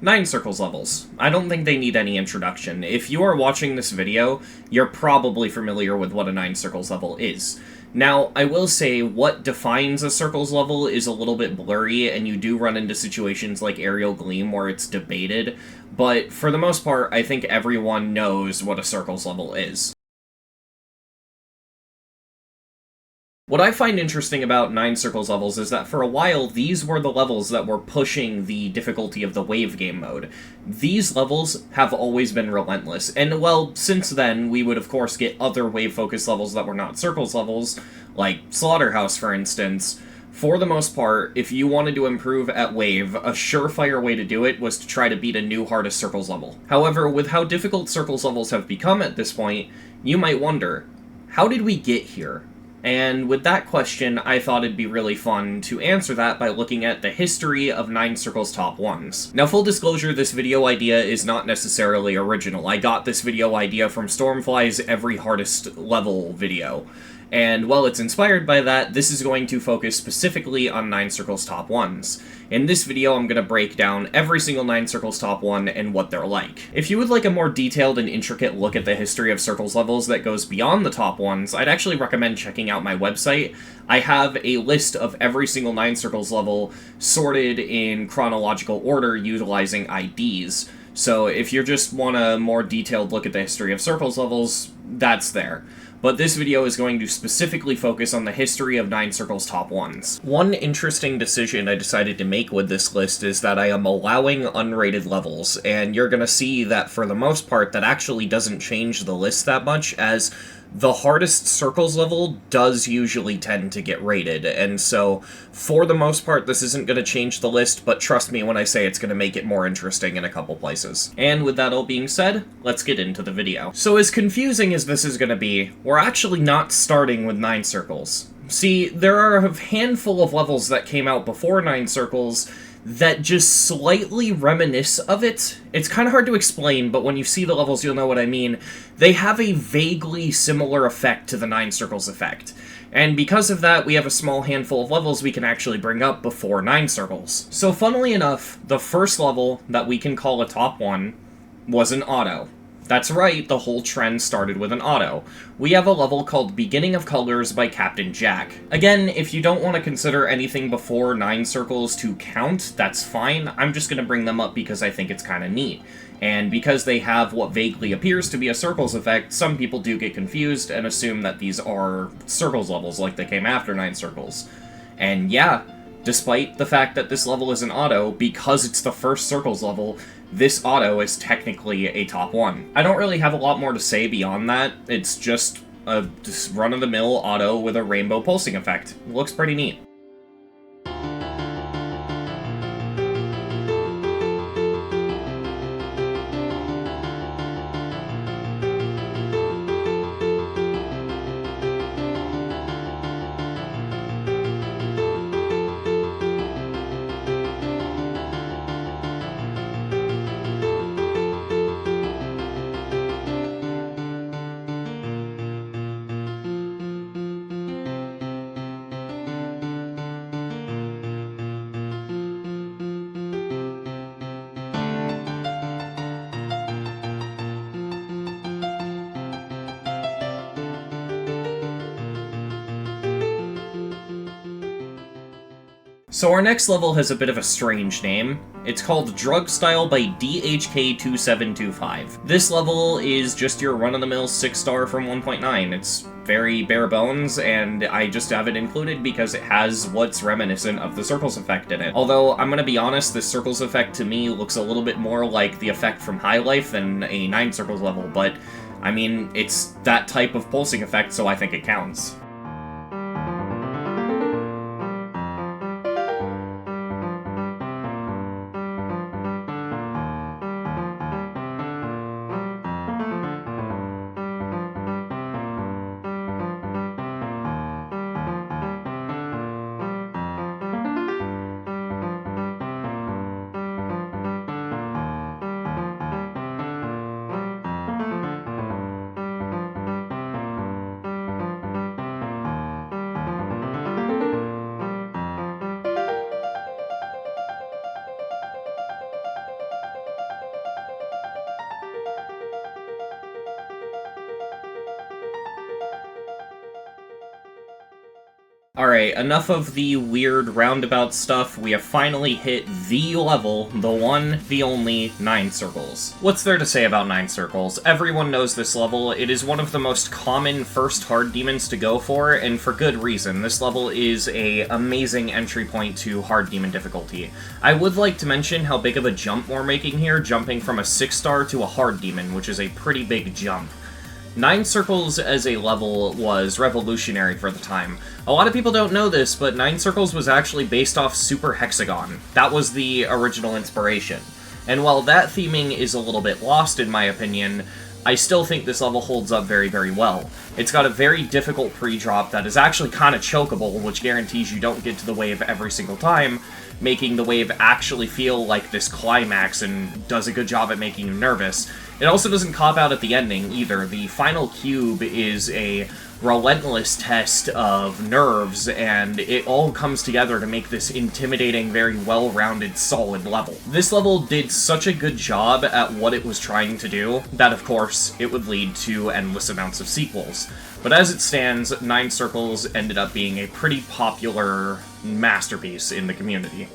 Nine Circles levels. I don't think they need any introduction. If you are watching this video, you're probably familiar with what a Nine Circles level is. Now, I will say what defines a Circles level is a little bit blurry, and you do run into situations like Aerial Gleam where it's debated, but for the most part, I think everyone knows what a Circles level is. What I find interesting about Nine Circles levels is that for a while, these were the levels that were pushing the difficulty of the wave game mode. These levels have always been relentless, and well, since then, we would of course get other wave-focused levels that were not Circles levels, like Slaughterhouse for instance. For the most part, if you wanted to improve at wave, a surefire way to do it was to try to beat a new hardest Circles level. However, with how difficult Circles levels have become at this point, you might wonder, how did we get here? And with that question, I thought it'd be really fun to answer that by looking at the history of Nine Circles Top 1s. Now, full disclosure, this video idea is not necessarily original. I got this video idea from Stormfly's Every Hardest Level video. And while it's inspired by that, this is going to focus specifically on Nine Circles Top 1s. In this video, I'm going to break down every single Nine Circles Top 1 and what they're like. If you would like a more detailed and intricate look at the history of Circles levels that goes beyond the top 1s, I'd actually recommend checking out my website. I have a list of every single Nine Circles level sorted in chronological order utilizing IDs. So if you just want a more detailed look at the history of Circles levels, that's there. But this video is going to specifically focus on the history of Nine Circles Top 1s. One interesting decision I decided to make with this list is that I am allowing unrated levels, and you're gonna see that for the most part that actually doesn't change the list that much, as the hardest Circles level does usually tend to get rated, and so for the most part this isn't going to change the list, but trust me when I say it's going to make it more interesting in a couple places. And with that all being said, let's get into the video. So as confusing as this is going to be, we're actually not starting with Nine Circles. See, there are a handful of levels that came out before Nine Circles that just slightly reminisce of it. It's kind of hard to explain, but when you see the levels you'll know what I mean. They have a vaguely similar effect to the Nine Circles effect. And because of that, we have a small handful of levels we can actually bring up before Nine Circles. So funnily enough, the first level that we can call a top 1 was an auto. That's right, the whole trend started with an auto. We have a level called Beginning of Colors by Captain Jack. Again, if you don't want to consider anything before Nine Circles to count, that's fine. I'm just going to bring them up because I think it's kind of neat. And because they have what vaguely appears to be a Circles effect, some people do get confused and assume that these are Circles levels like they came after Nine Circles. And yeah, despite the fact that this level is an auto, because it's the first Circles level, this auto is technically a top 1. I don't really have a lot more to say beyond that. It's just a run-of-the-mill auto with a rainbow pulsing effect. It looks pretty neat. So our next level has a bit of a strange name. It's called Drug Style by DHK2725. This level is just your run-of-the-mill 6-star from 1.9. It's very bare bones, and I just have it included because it has what's reminiscent of the Circles effect in it. Although, I'm gonna be honest, this Circles effect to me looks a little bit more like the effect from High Life than a Nine Circles level, but I mean, it's that type of pulsing effect, so I think it counts. Alright, enough of the weird roundabout stuff. We have finally hit the level, the one, the only, 9 Circles. What's there to say about 9 Circles? Everyone knows this level. It is one of the most common first hard demons to go for, and for good reason. This level is an amazing entry point to hard demon difficulty. I would like to mention how big of a jump we're making here, jumping from a 6-star to a hard demon, which is a pretty big jump. 9 Circles as a level was revolutionary for the time. A lot of people don't know this, but 9 Circles was actually based off Super Hexagon. That was the original inspiration. And while that theming is a little bit lost in my opinion, I still think this level holds up very, very well. It's got a very difficult pre-drop that is actually kind of chokeable, which guarantees you don't get to the wave every single time, making the wave actually feel like this climax and does a good job at making you nervous. It also doesn't cop out at the ending, either. The final cube is a relentless test of nerves, and it all comes together to make this intimidating, very well-rounded, solid level. This level did such a good job at what it was trying to do, that of course, it would lead to endless amounts of sequels. But as it stands, 9 Circles ended up being a pretty popular masterpiece in the community.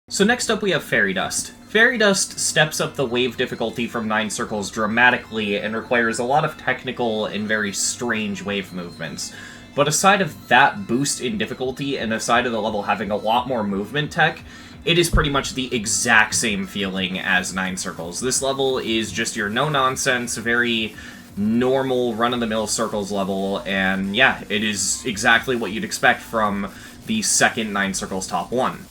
So next up we have Fairydust. Fairydust steps up the wave difficulty from 9 Circles dramatically and requires a lot of technical and very strange wave movements. But aside of that boost in difficulty, and aside of the level having a lot more movement tech, it is pretty much the exact same feeling as 9 Circles. This level is just your no-nonsense, very normal, run-of-the-mill Circles level, and yeah, it is exactly what you'd expect from the second 9 Circles Top 1.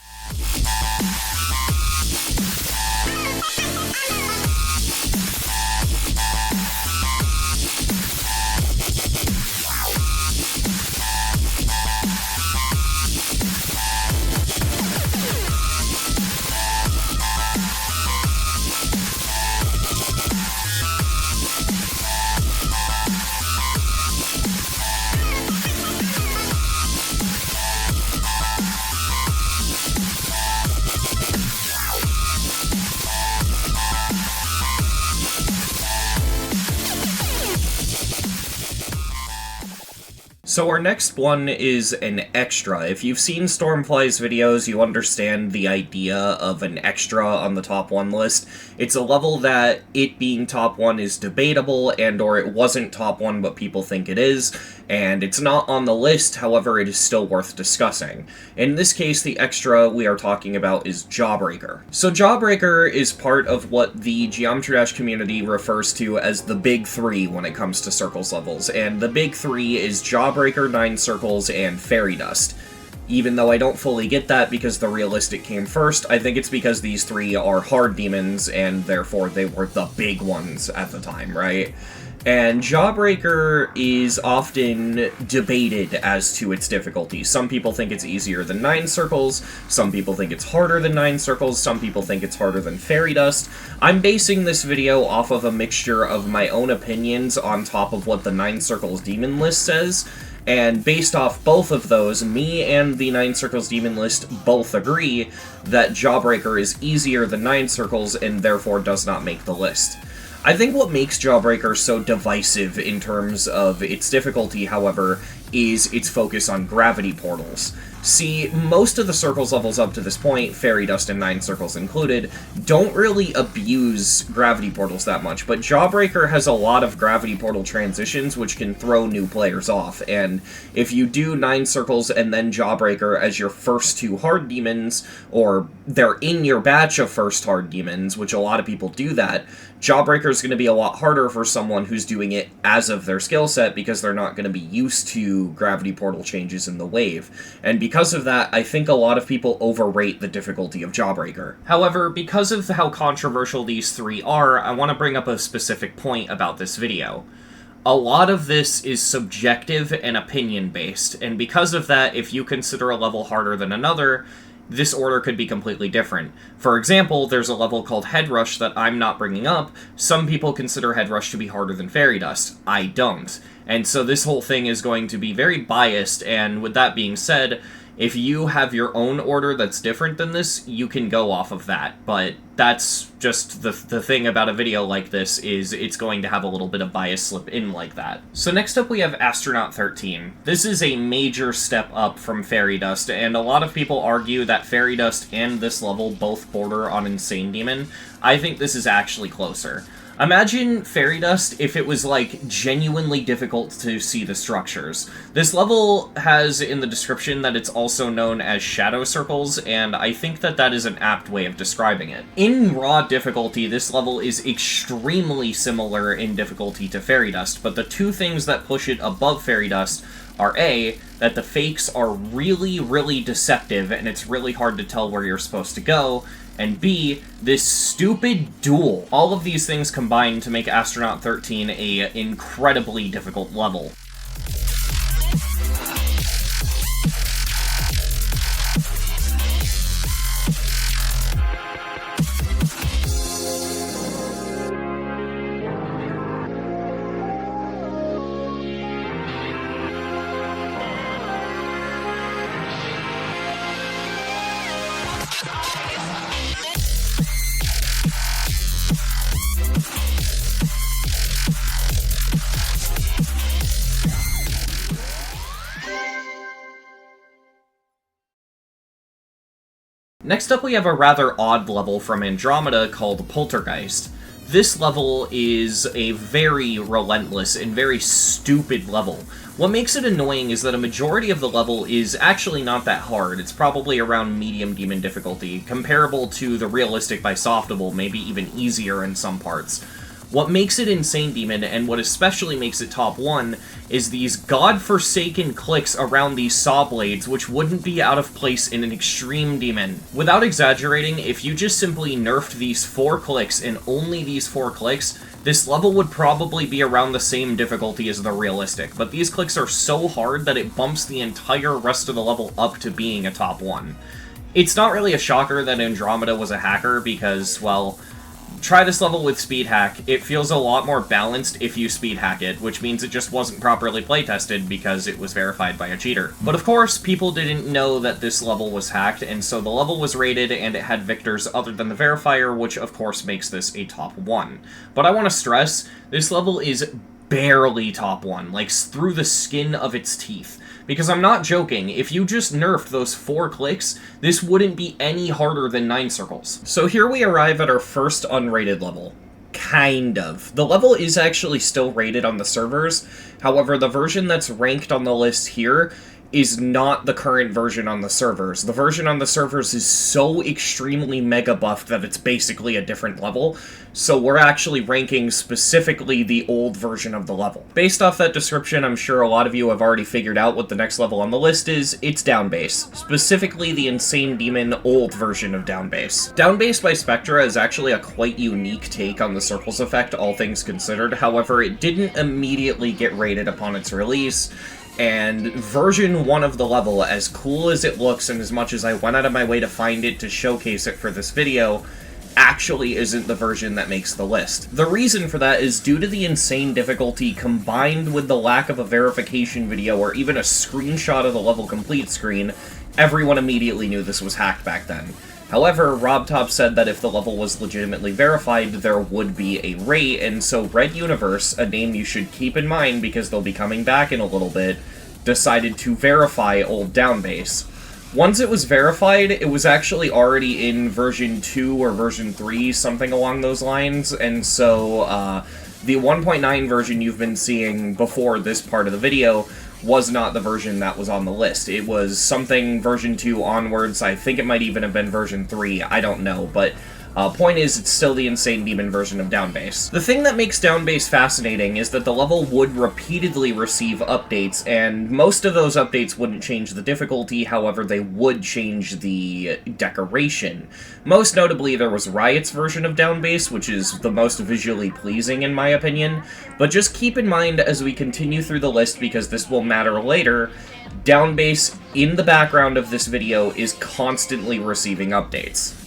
So our next one is an extra. If you've seen Stormfly's videos, you understand the idea of an extra on the top 1 list. It's a level that it being top 1 is debatable, and or it wasn't top 1 but people think it is, and it's not on the list, however it is still worth discussing. In this case, the extra we are talking about is Jawbreaker. So Jawbreaker is part of what the Geometry Dash community refers to as the Big 3 when it comes to Circles levels, and the Big 3 is Jawbreaker, 9 Circles, and Fairydust. Even though I don't fully get that because the realistic came first, I think it's because these 3 are hard demons, and therefore they were the big ones at the time, right? And Jawbreaker is often debated as to its difficulty. Some people think it's easier than 9 Circles, some people think it's harder than 9 Circles, some people think it's harder than Fairydust. I'm basing this video off of a mixture of my own opinions on top of what the 9 Circles demon list says, and based off both of those, me and the 9 Circles demon list both agree that Jawbreaker is easier than 9 Circles and therefore does not make the list. I think what makes Jawbreaker so divisive in terms of its difficulty, however, is its focus on gravity portals. See, most of the Circles levels up to this point, Fairydust and 9 Circles included, don't really abuse gravity portals that much, but Jawbreaker has a lot of gravity portal transitions which can throw new players off, and if you do 9 Circles and then Jawbreaker as your first 2 hard demons, or they're in your batch of first hard demons, which a lot of people do that, Jawbreaker is going to be a lot harder for someone who's doing it as of their skill set because they're not going to be used to gravity portal changes in the wave. And because of that, I think a lot of people overrate the difficulty of Jawbreaker. However, because of how controversial these 3 are, I want to bring up a specific point about this video. A lot of this is subjective and opinion-based, and because of that, if you consider a level harder than another, this order could be completely different. For example, there's a level called Head Rush that I'm not bringing up. Some people consider Head Rush to be harder than Fairydust. I don't. And so this whole thing is going to be very biased, and with that being said, if you have your own order that's different than this, you can go off of that. But that's just the thing about a video like this, is it's going to have a little bit of bias slip in like that. So next up we have Astronaut 13. This is a major step up from Fairydust, and a lot of people argue that Fairydust and this level both border on Insane Demon. I think this is actually closer. Imagine Fairydust if it was, like, genuinely difficult to see the structures. This level has in the description that it's also known as Shadow Circles, and I think that that is an apt way of describing it. In raw difficulty, this level is extremely similar in difficulty to Fairydust, but the two things that push it above Fairydust are A, that the fakes are really, really deceptive, and it's really hard to tell where you're supposed to go, and B, this stupid duel. All of these things combine to make Astronaut 13 a incredibly difficult level. Next up we have a rather odd level from Andromeda called Poltergeist. This level is a very relentless and very stupid level. What makes it annoying is that a majority of the level is actually not that hard. It's probably around medium demon difficulty, comparable to the realistic by Softable, maybe even easier in some parts. What makes it Insane Demon, and what especially makes it top 1, is these godforsaken clicks around these saw blades, which wouldn't be out of place in an Extreme Demon. Without exaggerating, if you just simply nerfed these 4 clicks, and only these 4 clicks, this level would probably be around the same difficulty as the realistic, but these clicks are so hard that it bumps the entire rest of the level up to being a top 1. It's not really a shocker that Andromeda was a hacker, because, well, try this level with speed hack. It feels a lot more balanced if you speed hack it, which means it just wasn't properly playtested because it was verified by a cheater. But of course, people didn't know that this level was hacked, and so the level was rated and it had victors other than the verifier, which of course makes this a top 1. But I want to stress, this level is barely top 1, like through the skin of its teeth. Because I'm not joking, if you just nerfed those 4 clicks, this wouldn't be any harder than 9 Circles. So here we arrive at our first unrated level. Kind of. The level is actually still rated on the servers, however the version that's ranked on the list here is not the current version on the servers. The version on the servers is so extremely mega buffed that it's basically a different level, so we're actually ranking specifically the old version of the level. Based off that description, I'm sure a lot of you have already figured out what the next level on the list is. It's Down Base, specifically the Insane Demon old version of Down Base. Down Base by Spectra is actually a quite unique take on the Circles effect, all things considered. However, it didn't immediately get rated upon its release, and version 1 of the level, as cool as it looks and as much as I went out of my way to find it to showcase it for this video, actually isn't the version that makes the list. The reason for that is due to the insane difficulty combined with the lack of a verification video or even a screenshot of the level complete screen. Everyone immediately knew this was hacked back then. However, RobTop said that if the level was legitimately verified, there would be a rate, and so Red Universe, a name you should keep in mind because they'll be coming back in a little bit, decided to verify old Down Base. Once it was verified, it was actually already in version 2 or version 3, something along those lines, and so the 1.9 version you've been seeing before this part of the video was not the version that was on the list. It was something version 2 onwards. I think it might even have been version 3, I don't know, but Point is, it's still the Insane Demon version of Down Bass. The thing that makes Down Bass fascinating is that the level would repeatedly receive updates, and most of those updates wouldn't change the difficulty, however they would change the decoration. Most notably, there was Riot's version of Down Bass, which is the most visually pleasing in my opinion, but just keep in mind as we continue through the list, because this will matter later, Down Bass in the background of this video is constantly receiving updates.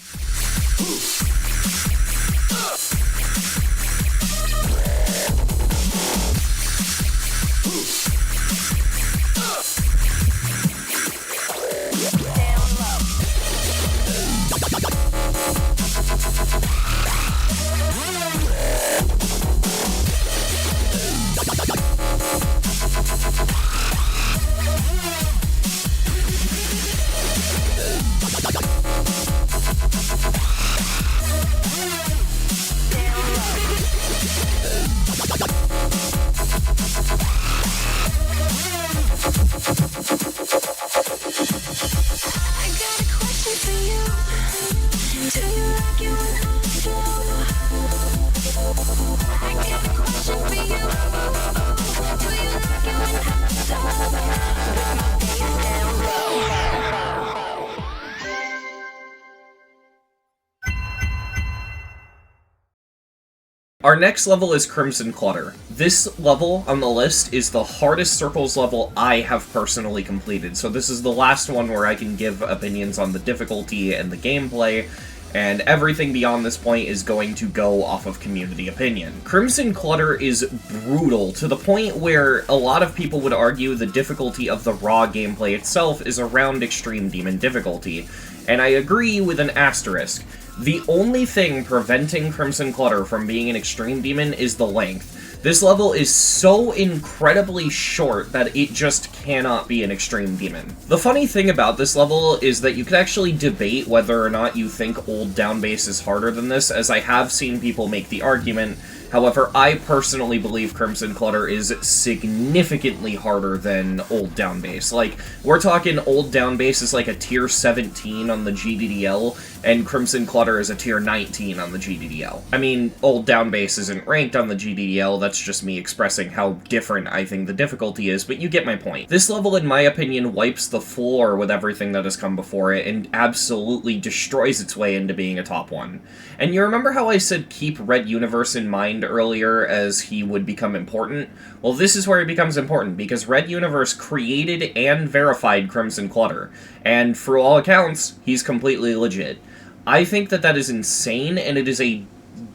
Our next level is Crimson Clutter. This level on the list is the hardest Circles level I have personally completed, so this is the last one where I can give opinions on the difficulty and the gameplay, and everything beyond this point is going to go off of community opinion. Crimson Clutter is brutal, to the point where a lot of people would argue the difficulty of the raw gameplay itself is around Extreme Demon difficulty, and I agree with an asterisk. The only thing preventing Crimson Clutter from being an Extreme Demon is the length. This level is so incredibly short that it just cannot be an Extreme Demon. The funny thing about this level is that you could actually debate whether or not you think Old Down Bass is harder than this, as I have seen people make the argument. However, I personally believe Crimson Clutter is significantly harder than Old Down Bass. Like, we're talking Old Down Bass is like a tier 17 on the GDDL, and Crimson Clutter is a tier 19 on the GDDL. I mean, Old Down Bass isn't ranked on the GDDL, that's just me expressing how different I think the difficulty is, but you get my point. This level, in my opinion, wipes the floor with everything that has come before it, and absolutely destroys its way into being a top 1. And you remember how I said keep Red Universe in mind earlier as he would become important? Well, this is where he becomes important, because Red Universe created and verified Crimson Clutter, and for all accounts, he's completely legit. I think that that is insane, and it is a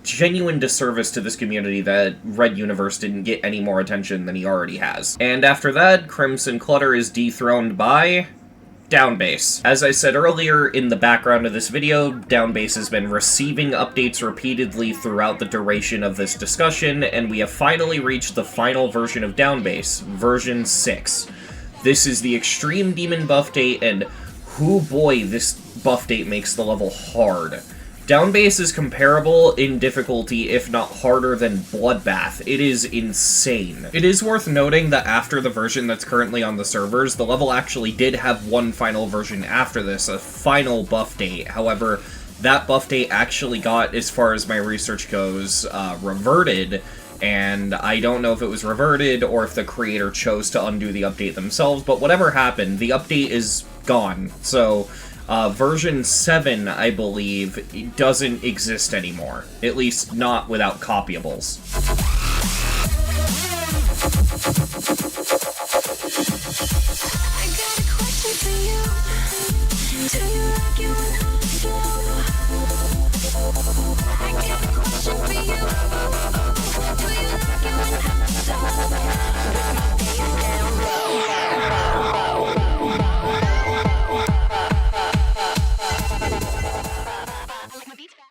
genuine disservice to this community that Red Universe didn't get any more attention than he already has. And after that, Crimson Clutter is dethroned by Down Bass. As I said earlier, in the background of this video, Down Bass has been receiving updates repeatedly throughout the duration of this discussion, and we have finally reached the final version of Down Bass, version 6. This is the Extreme Demon buff date, and hoo boy, this buff date makes the level hard. Down Bass is comparable in difficulty, if not harder, than Bloodbath. It is insane. It is worth noting that after the version that's currently on the servers, the level actually did have one final version after this, a final buff date. However, that buff date actually got, as far as my research goes, reverted, and I don't know if it was reverted or if the creator chose to undo the update themselves, but whatever happened, the update is gone. So, version 7, I believe, it doesn't exist anymore. At least not without copyables.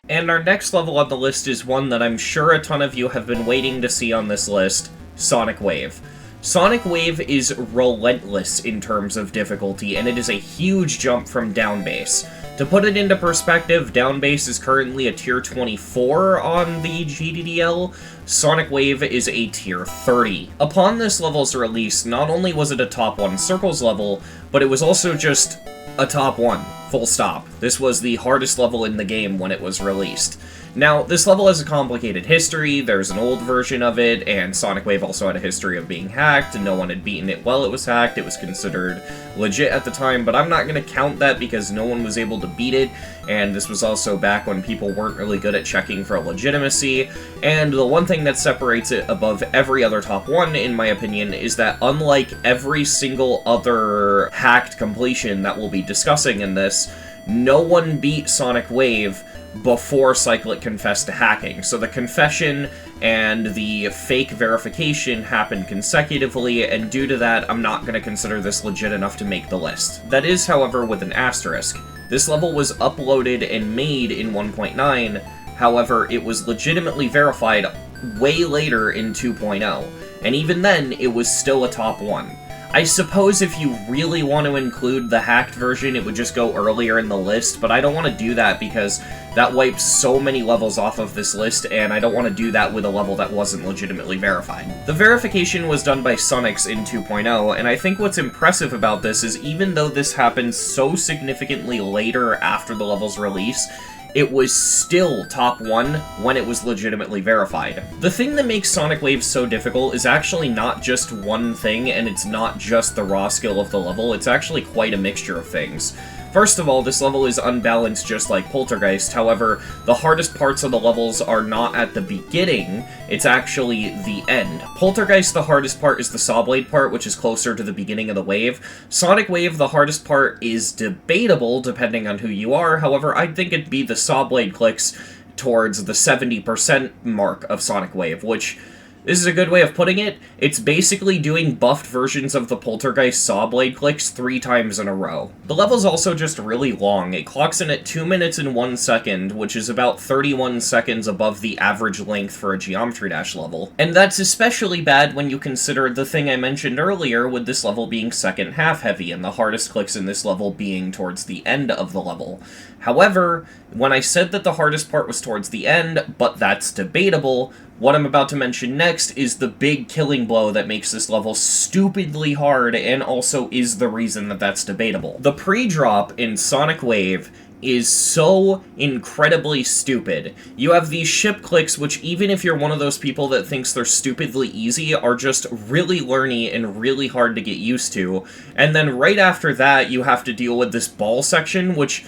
And our next level on the list is one that I'm sure a ton of you have been waiting to see on this list, Sonic Wave. Sonic Wave is relentless in terms of difficulty, and it is a huge jump from Down Bass. To put it into perspective, Down Bass is currently a tier 24 on the GDDL, Sonic Wave is a tier 30. Upon this level's release, not only was it a top 1 Circles level, but it was also just a top 1, full stop. This was the hardest level in the game when it was released. Now, this level has a complicated history, there's an old version of it, and Sonic Wave also had a history of being hacked, and no one had beaten it while it was hacked. It was considered legit at the time, but I'm not going to count that because no one was able to beat it, and this was also back when people weren't really good at checking for legitimacy, and the one thing that separates it above every other top 1, in my opinion, is that unlike every single other hacked completion that we'll be discussing in this, no one beat Sonic Wave before Cyclic confessed to hacking. So the confession and the fake verification happened consecutively, and due to that, I'm not going to consider this legit enough to make the list. That is, however, with an asterisk. This level was uploaded and made in 1.9, however, it was legitimately verified way later in 2.0, and even then, it was still a top 1. I suppose if you really want to include the hacked version, it would just go earlier in the list, but I don't want to do that because that wipes so many levels off of this list, and I don't want to do that with a level that wasn't legitimately verified. The verification was done by Sunix in 2.0, and I think what's impressive about this is even though this happened so significantly later after the level's release, it was still top 1 when it was legitimately verified. The thing that makes Sonic Wave so difficult is actually not just one thing, and it's not just the raw skill of the level, it's actually quite a mixture of things. First of all, this level is unbalanced just like Poltergeist, however, the hardest parts of the levels are not at the beginning, it's actually the end. Poltergeist, the hardest part is the Saw Blade part, which is closer to the beginning of the wave. Sonic Wave, the hardest part is debatable, depending on who you are, however, I think it'd be the Saw Blade clicks towards the 70% mark of Sonic Wave, which, this is a good way of putting it, it's basically doing buffed versions of the Poltergeist Saw Blade clicks 3 times in a row. The level's also just really long. It clocks in at 2 minutes and 1 second, which is about 31 seconds above the average length for a Geometry Dash level. And that's especially bad when you consider the thing I mentioned earlier with this level being second half heavy, and the hardest clicks in this level being towards the end of the level. However, when I said that the hardest part was towards the end, but that's debatable, what I'm about to mention next is the big killing blow that makes this level stupidly hard and also is the reason that that's debatable. The pre-drop in Sonic Wave is so incredibly stupid. You have these ship clicks which, even if you're one of those people that thinks they're stupidly easy, are just really learny and really hard to get used to. And then right after that, you have to deal with this ball section, which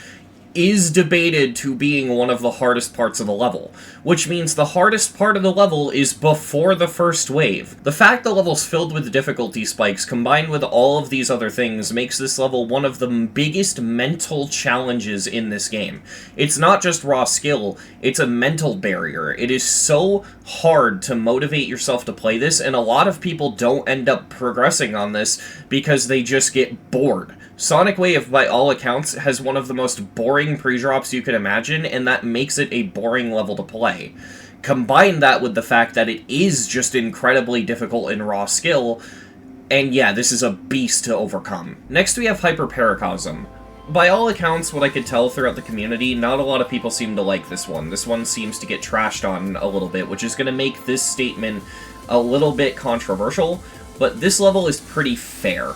is debated to being one of the hardest parts of the level, which means the hardest part of the level is before the first wave. The fact the level's filled with difficulty spikes combined with all of these other things makes this level one of the biggest mental challenges in this game. It's not just raw skill, it's a mental barrier. It is so hard to motivate yourself to play this, and a lot of people don't end up progressing on this because they just get bored. Sonic Wave, by all accounts, has one of the most boring pre-drops you can imagine, and that makes it a boring level to play. Combine that with the fact that it is just incredibly difficult in raw skill, and yeah, this is a beast to overcome. Next we have Hyper Paracosm. By all accounts, what I could tell throughout the community, not a lot of people seem to like this one. This one seems to get trashed on a little bit, which is going to make this statement a little bit controversial, but this level is pretty fair.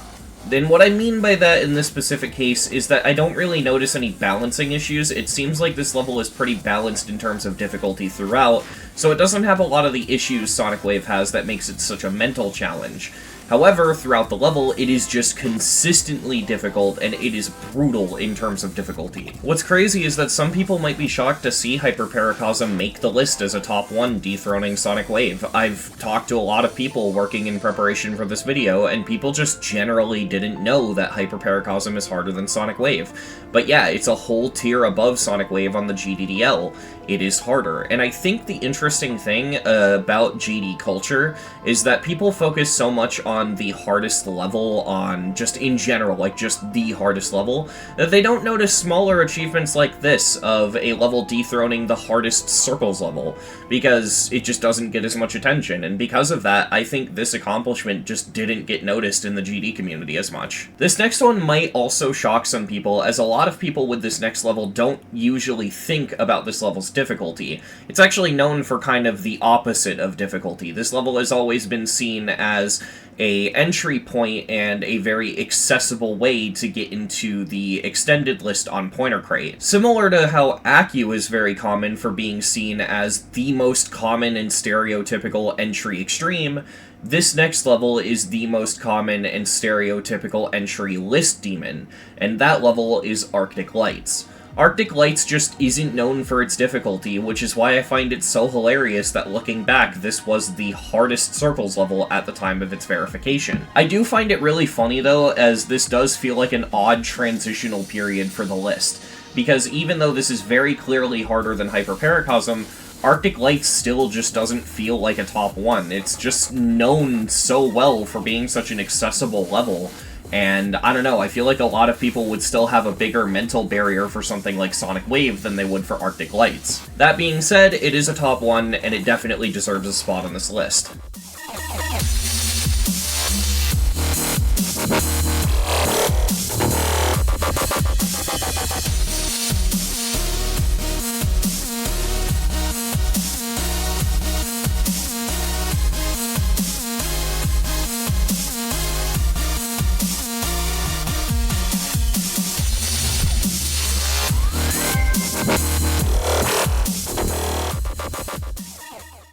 And what I mean by that in this specific case is that I don't really notice any balancing issues. It seems like this level is pretty balanced in terms of difficulty throughout, so it doesn't have a lot of the issues Sonic Wave has that makes it such a mental challenge. However, throughout the level, it is just consistently difficult, and it is brutal in terms of difficulty. What's crazy is that some people might be shocked to see Hyper Paracosm make the list as a top 1, dethroning Sonic Wave. I've talked to a lot of people working in preparation for this video, and people just generally didn't know that Hyper Paracosm is harder than Sonic Wave. But yeah, it's a whole tier above Sonic Wave on the GDDL. It is harder. And I think the interesting thing about GD culture is that people focus so much on the hardest level on just in general, like just the hardest level, that they don't notice smaller achievements like this of a level dethroning the hardest Circles level, because it just doesn't get as much attention, and because of that, I think this accomplishment just didn't get noticed in the GD community as much. This next one might also shock some people, as a lot of people with this next level don't usually think about this level's difficulty. It's actually known for kind of the opposite of difficulty. This level has always been seen as a entry point and a very accessible way to get into the extended list on Pointer Crate. Similar to how Accu is very common for being seen as the most common and stereotypical entry extreme, this next level is the most common and stereotypical entry list demon, and that level is Arctic Lights. Arctic Lights just isn't known for its difficulty, which is why I find it so hilarious that looking back, this was the hardest Circles level at the time of its verification. I do find it really funny though, as this does feel like an odd transitional period for the list, because even though this is very clearly harder than Hyper Paracosm, Arctic Lights still just doesn't feel like a top 1. It's just known so well for being such an accessible level. And, I don't know, I feel like a lot of people would still have a bigger mental barrier for something like Sonic Wave than they would for Arctic Lights. That being said, it is a top 1, and it definitely deserves a spot on this list.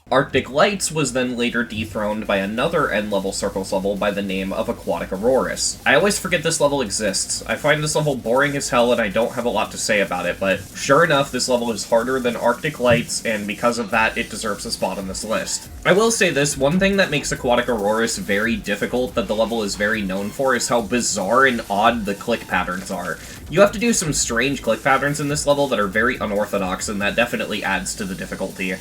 Arctic Lights was then later dethroned by another end-level Circles level by the name of Aquatic Auroras. I always forget this level exists. I find this level boring as hell and I don't have a lot to say about it, but sure enough, this level is harder than Arctic Lights, and because of that, it deserves a spot on this list. I will say this, one thing that makes Aquatic Auroras very difficult that the level is very known for is how bizarre and odd the click patterns are. You have to do some strange click patterns in this level that are very unorthodox, and that definitely adds to the difficulty.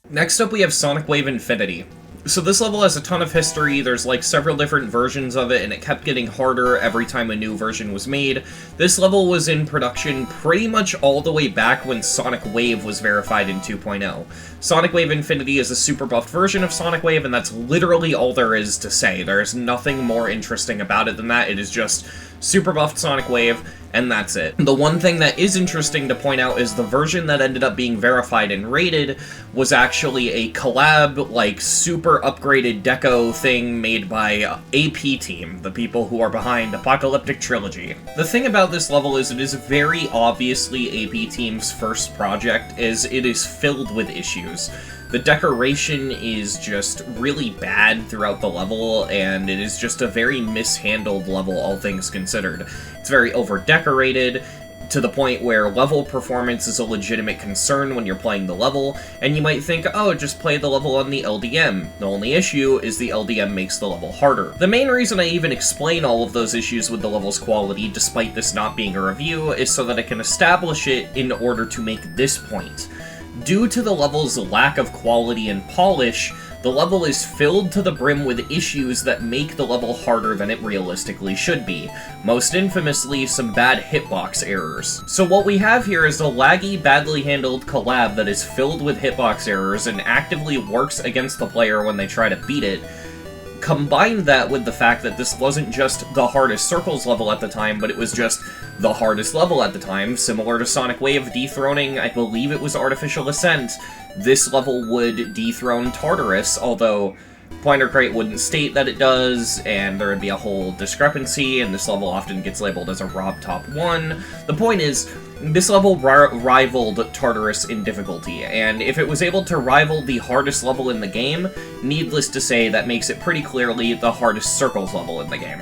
Next up we have Sonic Wave Infinity. So this level has a ton of history, there's like several different versions of it, and it kept getting harder every time a new version was made. This level was in production pretty much all the way back when Sonic Wave was verified in 2.0. Sonic Wave Infinity is a super buffed version of Sonic Wave, and that's literally all there is to say. There's nothing more interesting about it than that. It is just super buffed Sonic Wave, and that's it. The one thing that is interesting to point out is the version that ended up being verified and rated was actually a collab, like, super upgraded deco thing made by AP Team, the people who are behind Apocalyptic Trilogy. The thing about this level is it is very obviously AP Team's first project, as it is filled with issues. The decoration is just really bad throughout the level, and it is just a very mishandled level, all things considered. It's very over-decorated, to the point where level performance is a legitimate concern when you're playing the level, and you might think, oh, just play the level on the LDM. The only issue is the LDM makes the level harder. The main reason I even explain all of those issues with the level's quality, despite this not being a review, is so that I can establish it in order to make this point. Due to the level's lack of quality and polish, the level is filled to the brim with issues that make the level harder than it realistically should be. Most infamously, some bad hitbox errors. So what we have here is a laggy, badly handled collab that is filled with hitbox errors and actively works against the player when they try to beat it. Combine that with the fact that this wasn't just the hardest Circles level at the time, but it was just the hardest level at the time, similar to Sonic Wave dethroning, I believe it was Artificial Ascent. This level would dethrone Tartarus, although Pointer Crate wouldn't state that it does, and there would be a whole discrepancy, and this level often gets labeled as a Rob Top 1. The point is, this level rivaled Tartarus in difficulty, and if it was able to rival the hardest level in the game, needless to say, that makes it pretty clearly the hardest Circles level in the game.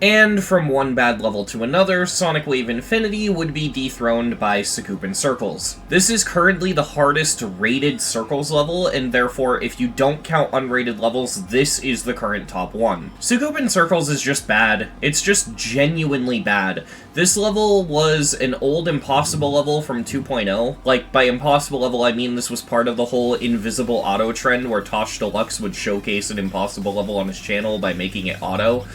And from one bad level to another, Sonic Wave Infinity would be dethroned by Sakupen Circles. This is currently the hardest rated Circles level, and therefore, if you don't count unrated levels, this is the current top one. Sakupen Circles is just bad. It's just genuinely bad. This level was an old impossible level from 2.0. Like, by impossible level, I mean this was part of the whole invisible auto trend where Tosh Deluxe would showcase an impossible level on his channel by making it auto.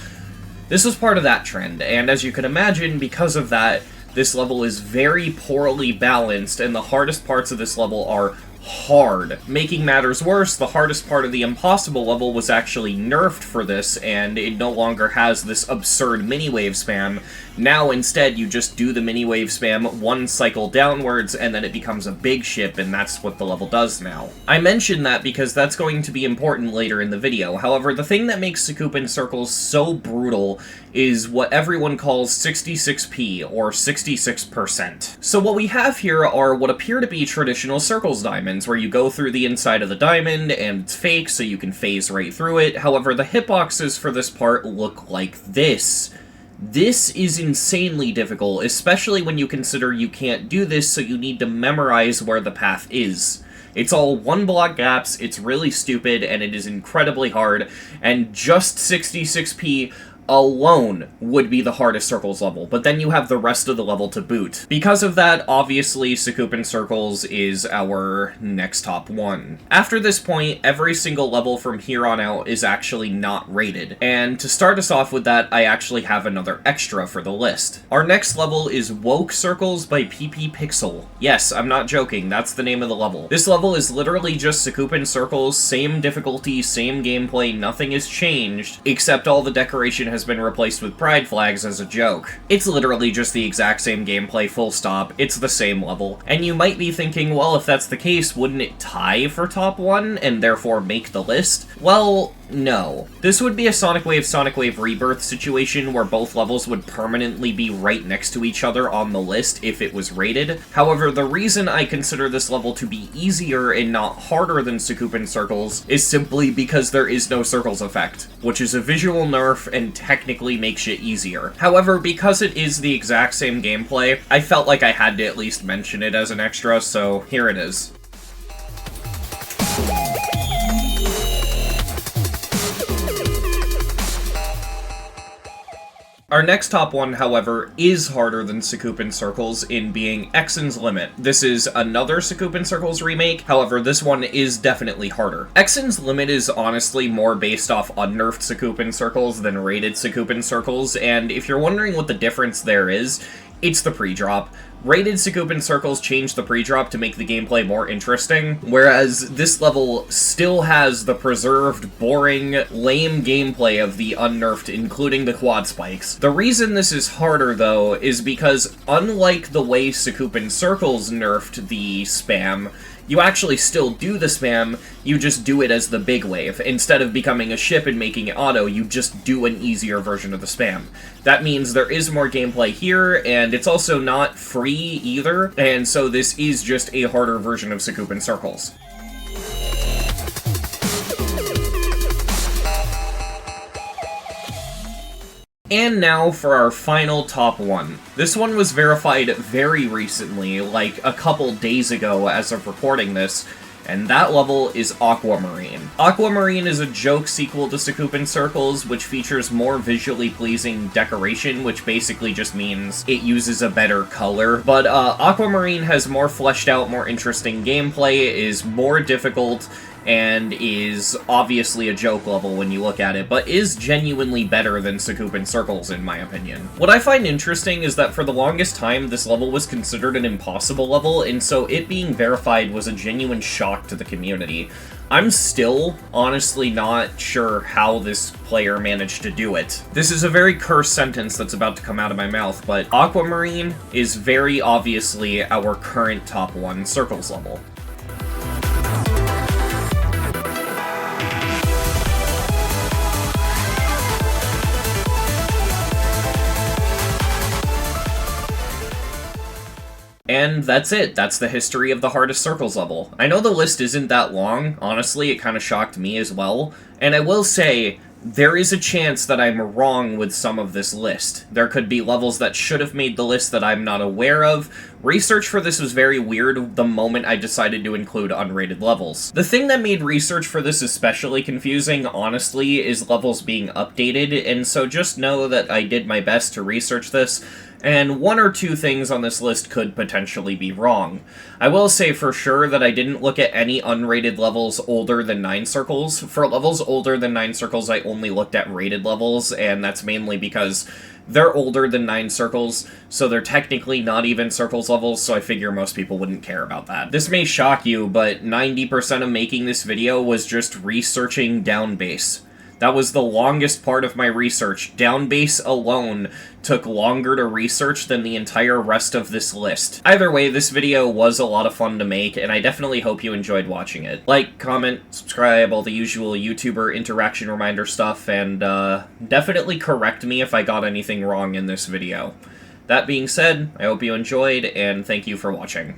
This was part of that trend, and as you can imagine, because of that, this level is very poorly balanced, and the hardest parts of this level are hard. Making matters worse, the hardest part of the impossible level was actually nerfed for this, and it no longer has this absurd mini-wave spam. Now, instead, you just do the mini-wave spam one cycle downwards, and then it becomes a big ship, and that's what the level does now. I mention that because that's going to be important later in the video. However, the thing that makes Sakupen Circles so brutal is what everyone calls 66p, or 66%. So what we have here are what appear to be traditional Circles diamonds, where you go through the inside of the diamond, and it's fake, so you can phase right through it. However, the hitboxes for this part look like this. This is insanely difficult, especially when you consider you can't do this, so you need to memorize where the path is. It's all one block gaps, it's really stupid, and it is incredibly hard, and just 66p alone would be the hardest Circles level, but then you have the rest of the level to boot. Because of that, obviously, Sakupen Circles is our next top one. After this point, every single level from here on out is actually not rated, and to start us off with that, I actually have another extra for the list. Our next level is Woke Circles by PP Pixel. Yes, I'm not joking, that's the name of the level. This level is literally just Sakupen Circles, same difficulty, same gameplay, nothing has changed, except all the decoration has been replaced with pride flags as a joke. It's literally just the exact same gameplay, full stop, it's the same level. And you might be thinking, well, if that's the case, wouldn't it tie for top one, and therefore make the list? Well, no. This would be a Sonic Wave Rebirth situation where both levels would permanently be right next to each other on the list if it was rated. However, the reason I consider this level to be easier and not harder than Sakupen Circles is simply because there is no Circles effect, which is a visual nerf and technically makes it easier. However, because it is the exact same gameplay, I felt like I had to at least mention it as an extra, so here it is. Our next top one, however, is harder than Sakupen Circles in being Exens Limit. This is another Sakupen Circles remake, however, this one is definitely harder. Exens Limit is honestly more based off unnerfed Sakupen Circles than rated Sakupen Circles, and if you're wondering what the difference there is, it's the pre-drop. Rated Sakupen Circles changed the pre-drop to make the gameplay more interesting, whereas this level still has the preserved, boring, lame gameplay of the unnerfed, including the quad spikes. The reason this is harder, though, is because unlike the way Sakupen Circles nerfed the spam, you actually still do the spam, you just do it as the big wave. Instead of becoming a ship and making it auto, you just do an easier version of the spam. That means there is more gameplay here, and it's also not free either, and so this is just a harder version of Sakupen Circles. And now for our final top one. This one was verified very recently, like a couple days ago as of recording this, and that level is Aquamarine. Aquamarine is a joke sequel to Sakupen Circles, which features more visually pleasing decoration, which basically just means it uses a better color. But Aquamarine has more fleshed out, more interesting gameplay, is more difficult, and is obviously a joke level when you look at it, but is genuinely better than Sakupen Circles, in my opinion. What I find interesting is that for the longest time, this level was considered an impossible level, and so it being verified was a genuine shock to the community. I'm still, honestly, not sure how this player managed to do it. This is a very cursed sentence that's about to come out of my mouth, but Aquamarine is very obviously our current top one Circles level. And that's it. That's the history of the hardest Circles level. I know the list isn't that long. Honestly, it kind of shocked me as well. And I will say, there is a chance that I'm wrong with some of this list. There could be levels that should have made the list that I'm not aware of. Research for this was very weird the moment I decided to include unrated levels. The thing that made research for this especially confusing, honestly, is levels being updated, and so just know that I did my best to research this, and one or two things on this list could potentially be wrong. I will say for sure that I didn't look at any unrated levels older than 9 circles. For levels older than 9 circles, I only looked at rated levels, and that's mainly because they're older than 9 circles, so they're technically not even circles levels, so I figure most people wouldn't care about that. This may shock you, but 90% of making this video was just researching down base. That was the longest part of my research. Down base alone took longer to research than the entire rest of this list. Either way, this video was a lot of fun to make, and I definitely hope you enjoyed watching it. Like, comment, subscribe, all the usual YouTuber interaction reminder stuff, and definitely correct me if I got anything wrong in this video. That being said, I hope you enjoyed, and thank you for watching.